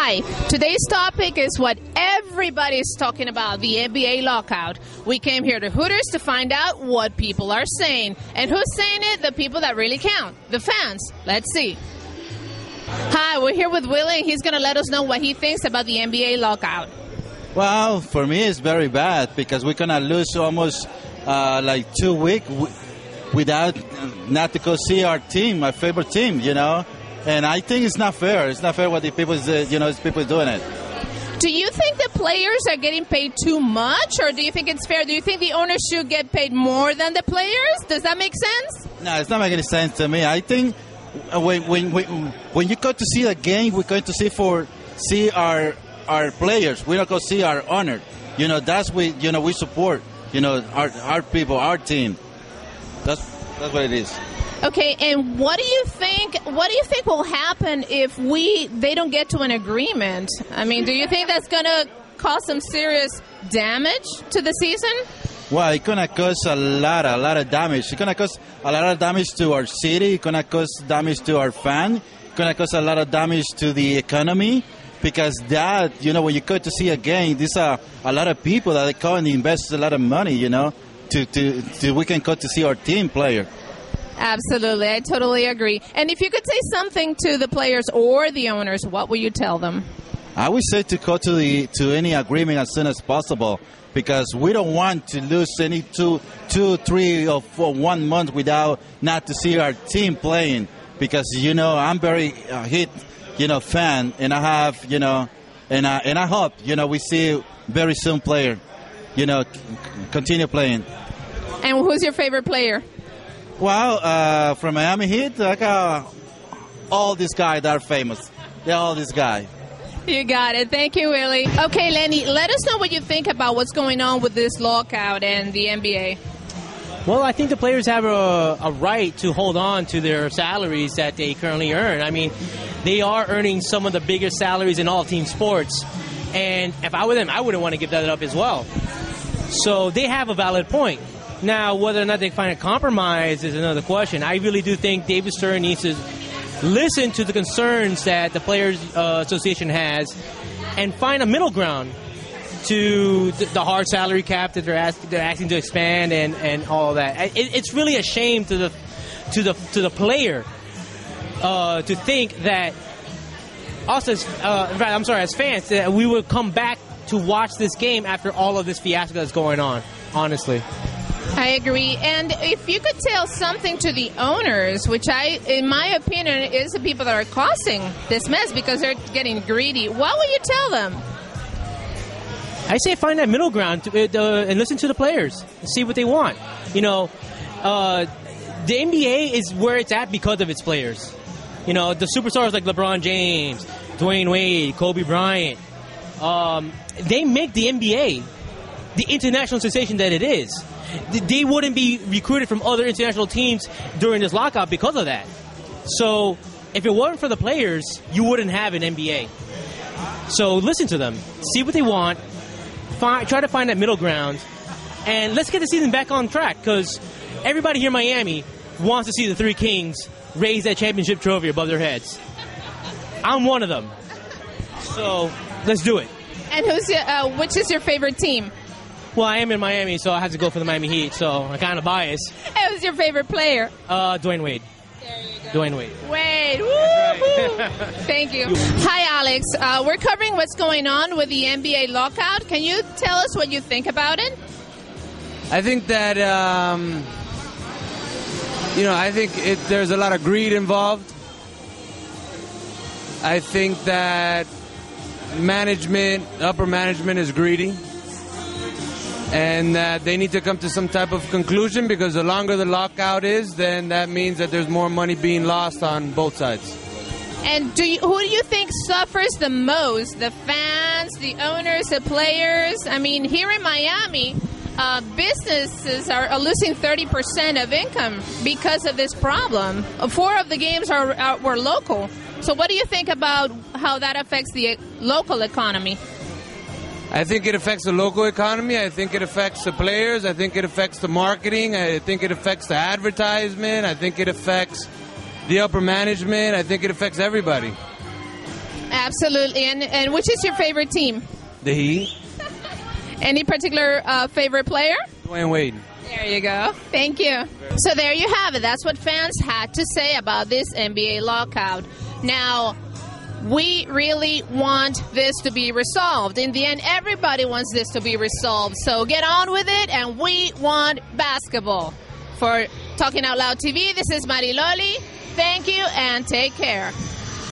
Hi, today's topic is what everybody's talking about, the NBA lockout. We came here to Hooters to find out what people are saying. And who's saying it? The people that really count, the fans. Let's see. Hi, we're here with Willie, and he's going to let us know what he thinks about the NBA lockout. Well, for me, it's very bad because we're going to lose almost like 2 weeks without not to go see our team, my favorite team, you know. And I think it's not fair. It's not fair what the people, people doing it. Do you think the players are getting paid too much, or do you think it's fair? Do you think the owners should get paid more than the players? Does that make sense? No, it's not making sense to me. I think when you go to see a game, we're going to see our players. We're not going to see our owner. You know, we support. You know, our people, our team. That's what it is. Okay, and what do you think will happen if they don't get to an agreement? I mean, do you think that's going to cause some serious damage to the season? Well, it's going to cause a lot of damage. It's going to cause a lot of damage to our city. It's going to cause damage to our fan. It's going to cause a lot of damage to the economy. Because that, you know, when you go to see a game, there's a lot of people that come and invest a lot of money, you know, to we can go to see our team player. Absolutely. I totally agree. And if you could say something to the players or the owners, what would you tell them? I would say to go to any agreement as soon as possible, because we don't want to lose any two, 3 or 4, 1 month without not to see our team playing. Because, you know, I'm very hit, you know, fan, and I have, you know, and I hope, you know, we see very soon player, you know, continue playing. And who's your favorite player? Well, from Miami Heat, I got all these guys that are famous. They're all these guys. You got it. Thank you, Willie. Okay, Lenny, let us know what you think about what's going on with this lockout and the NBA. Well, I think the players have a right to hold on to their salaries that they currently earn. I mean, they are earning some of the biggest salaries in all team sports. And if I were them, I wouldn't want to give that up as well. So they have a valid point. Now, whether or not they find a compromise is another question. I really do think David Stern needs to listen to the concerns that the Players Association has and find a middle ground to the hard salary cap that they're asking to expand and all that. It's really a shame to the player to think that us as fans, that we would come back to watch this game after all of this fiasco that's going on. Honestly. I agree. And if you could tell something to the owners, which in my opinion, is the people that are causing this mess because they're getting greedy, what would you tell them? I say find that middle ground and listen to the players and see what they want. You know, the NBA is where it's at because of its players. You know, the superstars like LeBron James, Dwayne Wade, Kobe Bryant, they make the NBA the international sensation that it is. They wouldn't be recruited from other international teams during this lockout because of that. So if it wasn't for the players, you wouldn't have an NBA. So listen to them. See what they want. Try to find that middle ground. And let's get the season back on track, because everybody here in Miami wants to see the Three Kings raise that championship trophy above their heads. I'm one of them. So let's do it. And which is your favorite team? Well, I am in Miami, so I have to go for the Miami Heat, so I'm kind of biased. Who's your favorite player? Dwayne Wade. There you go. Dwayne Wade. Wade. Right. Thank you. Hi, Alex. We're covering what's going on with the NBA lockout. Can you tell us what you think about it? I think that, there's a lot of greed involved. I think that upper management is greedy. And that they need to come to some type of conclusion, because the longer the lockout is, then that means that there's more money being lost on both sides. And who do you think suffers the most? The fans, the owners, the players? I mean, here in Miami, businesses are losing 30% of income because of this problem. 4 of the games were local. So what do you think about how that affects the local economy? I think it affects the local economy. I think it affects the players. I think it affects the marketing. I think it affects the advertisement. I think it affects the upper management. I think it affects everybody. Absolutely. And which is your favorite team? The Heat. Any particular favorite player? Dwayne Wade. There you go. Thank you. So there you have it. That's what fans had to say about this NBA lockout. Now, we really want this to be resolved. In the end, everybody wants this to be resolved. So get on with it, and we want basketball. For Talking Out Loud TV, this is Mariloli. Thank you, and take care.